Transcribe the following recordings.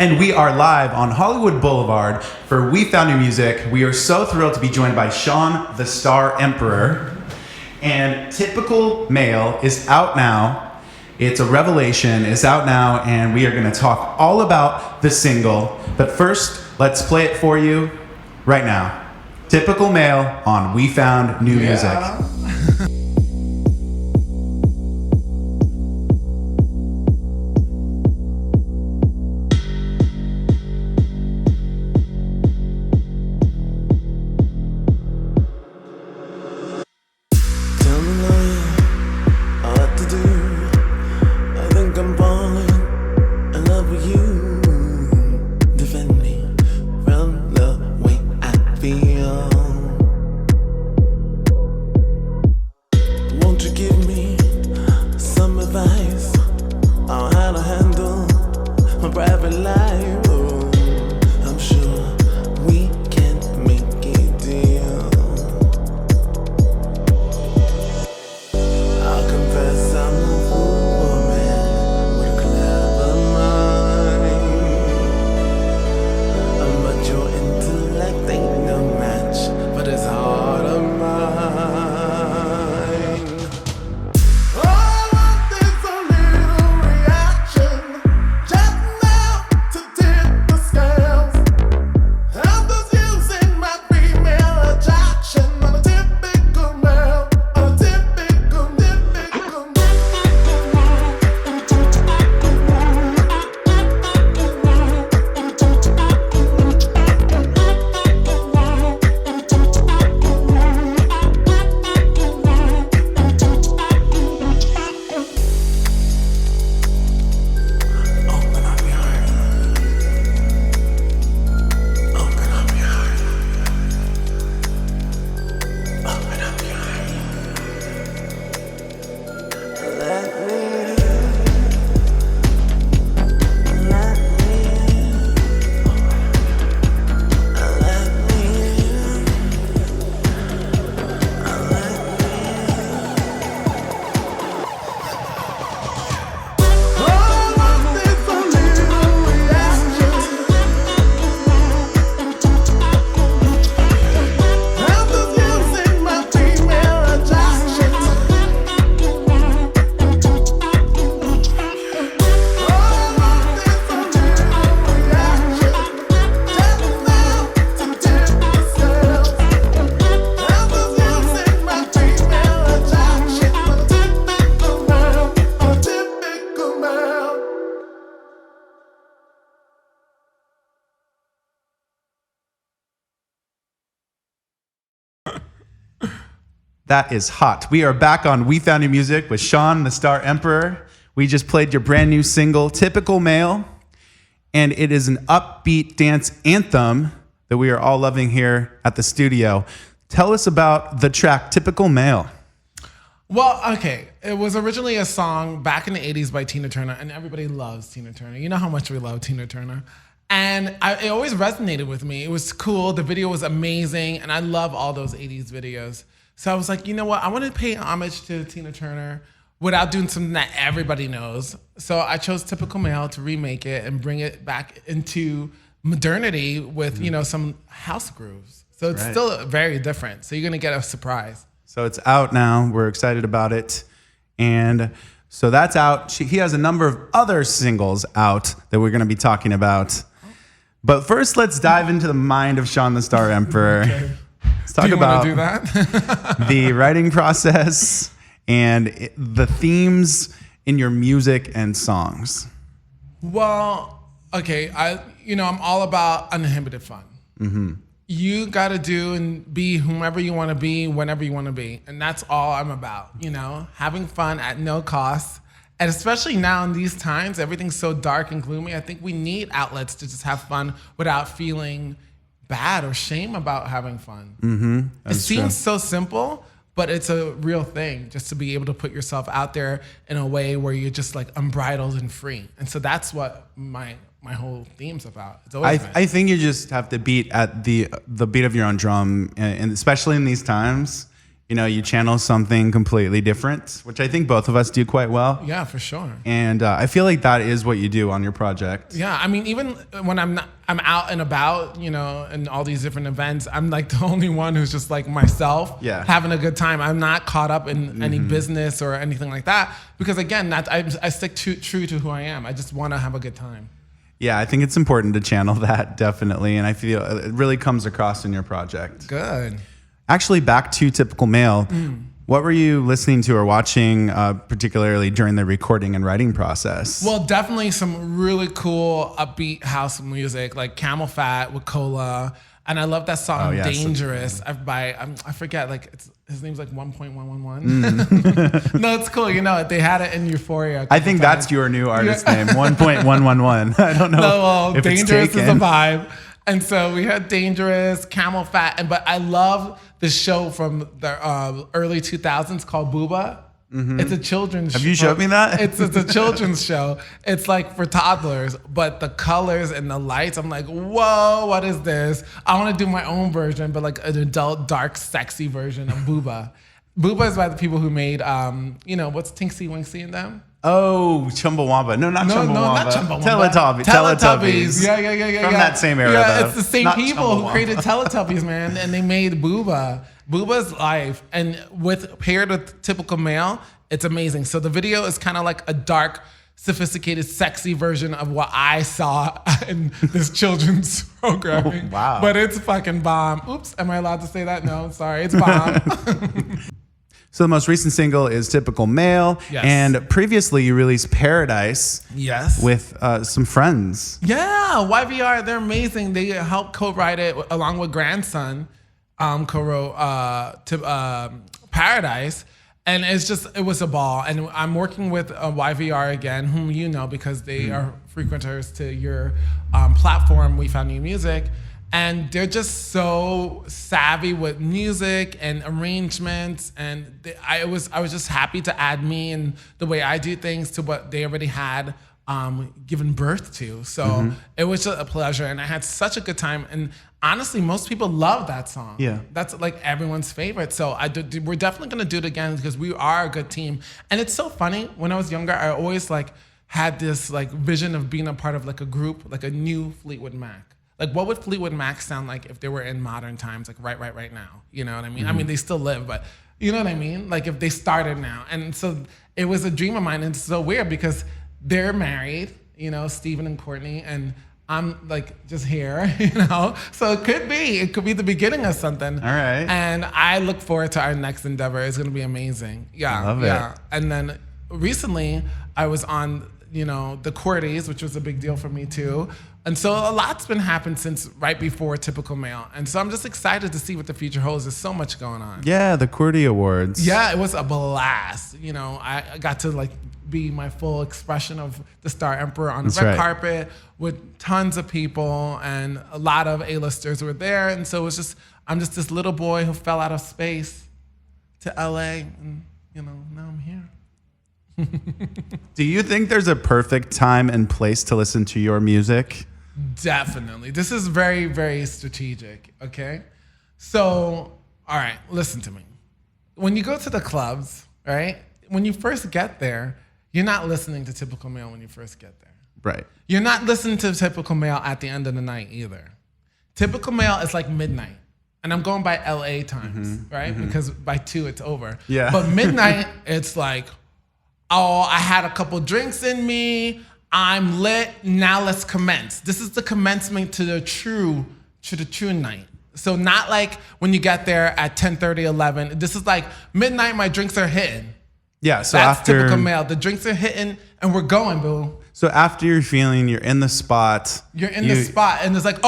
And we are live on Hollywood Boulevard for We Found New Music. We are so thrilled to be joined by Sean the Star Emperor. And Typical Male is out now. It's a revelation. It's out now, and we are going to talk all about the single. But first, let's play it for you right now. Typical Male on We Found New Music. That is hot. We are back on We Found New Music with Sean the Star Emperor. We just played your brand new single, Typical Male, and it is an upbeat dance anthem that we are all loving here at the studio. Tell us about the track, Typical Male. Well, okay, it was originally a song back in the 80s by Tina Turner, and everybody loves Tina Turner. You know how much we love Tina Turner. And it always resonated with me. It was cool, the video was amazing, and I love all those 80s videos. So I was like, you know what? I want to pay homage to Tina Turner without doing something that everybody knows. So I chose Typical Male to remake it and bring it back into modernity with, you know, some house grooves. So it's still very different. So you're going to get a surprise. So it's out now. We're excited about it. And so that's out. He has a number of other singles out that we're going to be talking about. But first, let's dive into the mind of Sean the Star Emperor. Okay. Let's talk about do that? the writing process and the themes in your music and songs. Well, okay, I'm all about uninhibited fun. Mm-hmm. You got to do and be whomever you want to be, whenever you want to be. And that's all I'm about, you know, having fun at no cost. And especially now in these times, everything's so dark and gloomy. I think we need outlets to just have fun without feeling bad or shame about having fun. Mm-hmm. It seems so simple, but it's a real thing just to be able to put yourself out there in a way where you're just like unbridled and free. And so that's what my whole theme's about. It's always I think you just have to beat at the beat of your own drum, and especially in these times, you channel something completely different, which I think both of us do quite well. Yeah, for sure. And I feel like that is what you do on your project. Yeah, I mean, even when I'm out and about, in all these different events, I'm like the only one who's just like myself, having a good time. I'm not caught up in any business or anything like that because, again, I stick true to who I am. I just want to have a good time. Yeah, I think it's important to channel that, definitely, and I feel it really comes across in your project. Good. Actually, back to Typical Male. What were you listening to or watching, particularly during the recording and writing process? Well, definitely some really cool upbeat house music, like Camel Fat with Cola, and I love that song "Dangerous" I forget, like his name's like 1.111. No, it's cool. They had it in Euphoria. I think that's your new artist name, 1.111. I don't know. No, well, if Dangerous it's taken. is a vibe. And so we had Dangerous, Camel Fat, but I love the show from the early 2000s called Booba. It's a children's show. Have you showed me that? It's a children's show. It's like for toddlers, but the colors and the lights, I'm like, whoa, what is this? I want to do my own version, but like an adult, dark, sexy version of Booba. Booba is by the people who made, what's Tinksy Winksy in them? Oh, Chumbawamba. No, not Chumbawamba. No, not Chumbawamba. Teletubbies. Yeah. From that same era, Yeah, though. it's the same Not people who Chumbawamba. created Teletubbies, man, and they made Booba. Booba's life, and paired with Typical Male, it's amazing. So the video is kind of like a dark, sophisticated, sexy version of what I saw in this children's programming. Oh, wow. But it's fucking bomb. Oops, am I allowed to say that? No, sorry, it's bomb. So the most recent single is Typical Male. Yes. And previously you released Paradise Yes. with some friends. Yeah, YVR, they're amazing. They helped co-write it along with Grandson, co-wrote Paradise. And it was a ball. And I'm working with YVR again, whom you know because they are frequenters to your platform, We Found New Music. And they're just so savvy with music and arrangements, and I was just happy to add me and the way I do things to what they already had given birth to. So it was just a pleasure, and I had such a good time. And honestly, most people love that song. Yeah, that's like everyone's favorite. So we're definitely gonna do it again because we are a good team. And it's so funny. When I was younger, I always had this vision of being a part of a group, like a new Fleetwood Mac. Like, what would Fleetwood Mac sound like if they were in modern times, like right now? You know what I mean? I mean, they still live, but you know what I mean? Like, if they started now. And so it was a dream of mine. And it's so weird because they're married, Steven and Courtney, and I'm just here, So it could be the beginning of something. All right. And I look forward to our next endeavor. It's going to be amazing. Yeah. I love it. And then recently I was on, the Cordies, which was a big deal for me too. And so a lot's been happened since right before Typical Male. And so I'm just excited to see what the future holds. There's so much going on. Yeah, the Cordy Awards. Yeah, it was a blast. I got to be my full expression of the Star Emperor on the red carpet with tons of people, and a lot of A-listers were there. And so I'm just this little boy who fell out of space to LA, and now I'm here. Do you think there's a perfect time and place to listen to your music? Definitely. This is very, very strategic, okay? So, all right, listen to me. When you go to the clubs, right, when you first get there, you're not listening to Typical Male when you first get there. Right. You're not listening to Typical Male at the end of the night either. Typical Male is like midnight. And I'm going by LA times, right? Because by 2, it's over. Yeah. But midnight, it's like, oh, I had a couple drinks in me. I'm lit. Now let's commence. This is the commencement to the true night. So not like when you get there at 10:30, 11. This is like midnight. My drinks are hitting. Yeah. So that's after Typical Male. The drinks are hitting, and we're going, boo. So after you're feeling, you're in the spot. You're in the spot, and it's like,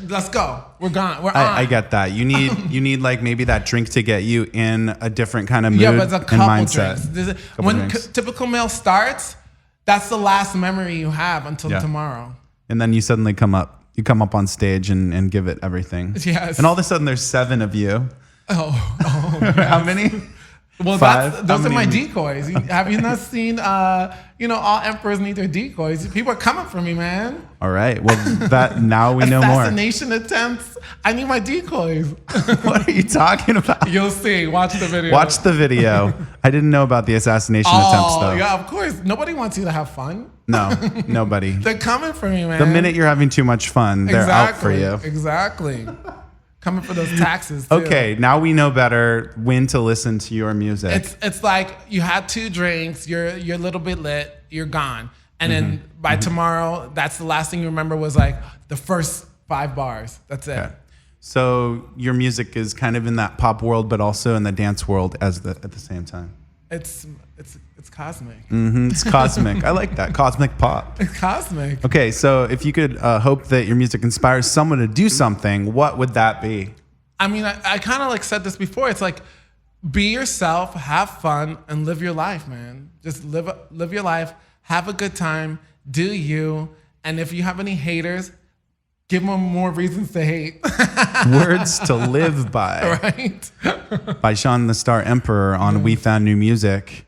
let's go. We're gone. We're on. I get that. You need maybe that drink to get you in a different kind of mood but it's a couple and mindset. drinks. When Typical Male starts, that's the last memory you have until tomorrow. And then you suddenly come up on stage and give it everything. Yes. And all of a sudden there's 7 of you. Oh. How many? Well, Five? those How are my many- decoys. Have you not seen, all emperors need their decoys? People are coming for me, man. All right. Well, that now we know more. Assassination attempts. I need my decoys. What are you talking about? You'll see. Watch the video. Watch the video. I didn't know about the assassination attempts, though. Yeah, of course. Nobody wants you to have fun. No, nobody. They're coming for me, man. The minute you're having too much fun, they're out for you. Exactly. Coming for those taxes, too. Okay, now we know better when to listen to your music. It's like you had 2 drinks, you're a little bit lit, you're gone. And then by tomorrow, that's the last thing you remember was like the first 5 bars. That's it. Okay. So your music is kind of in that pop world, but also in the dance world at the same time. It's cosmic. It's cosmic. I like that. Cosmic pop. It's cosmic. Okay, so if you could hope that your music inspires someone to do something, what would that be? I mean, I kind of like said this before. It's like, be yourself, have fun, and live your life, man. Just live your life, have a good time, do you. And if you have any haters, give them more reasons to hate. Words to Live By. Right? By Sean the Star Emperor on We Found New Music.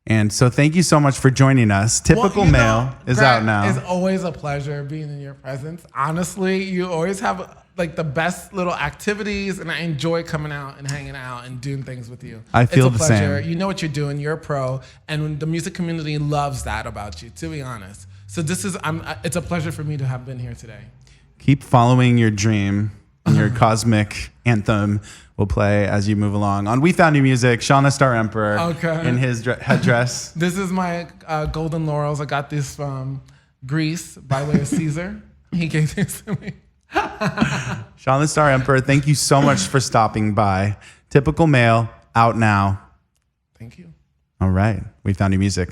And so thank you so much for joining us. Typical Male is Greg, out now. It's always a pleasure being in your presence. Honestly, you always have like the best little activities, and I enjoy coming out and hanging out and doing things with you. I feel it's a the pleasure. same. You know what you're doing. You're a pro, and the music community loves that about you, to be honest. So it's a pleasure for me to have been here today. Keep following your dream, and your cosmic anthem will play as you move along. On We Found New Music, Sean the Star Emperor in his headdress. This is my golden laurels. I got this from Greece by way of Caesar. He gave this to me. Sean the Star Emperor, thank you so much for stopping by. Typical Male, out now. Thank you. All right. We Found New Music.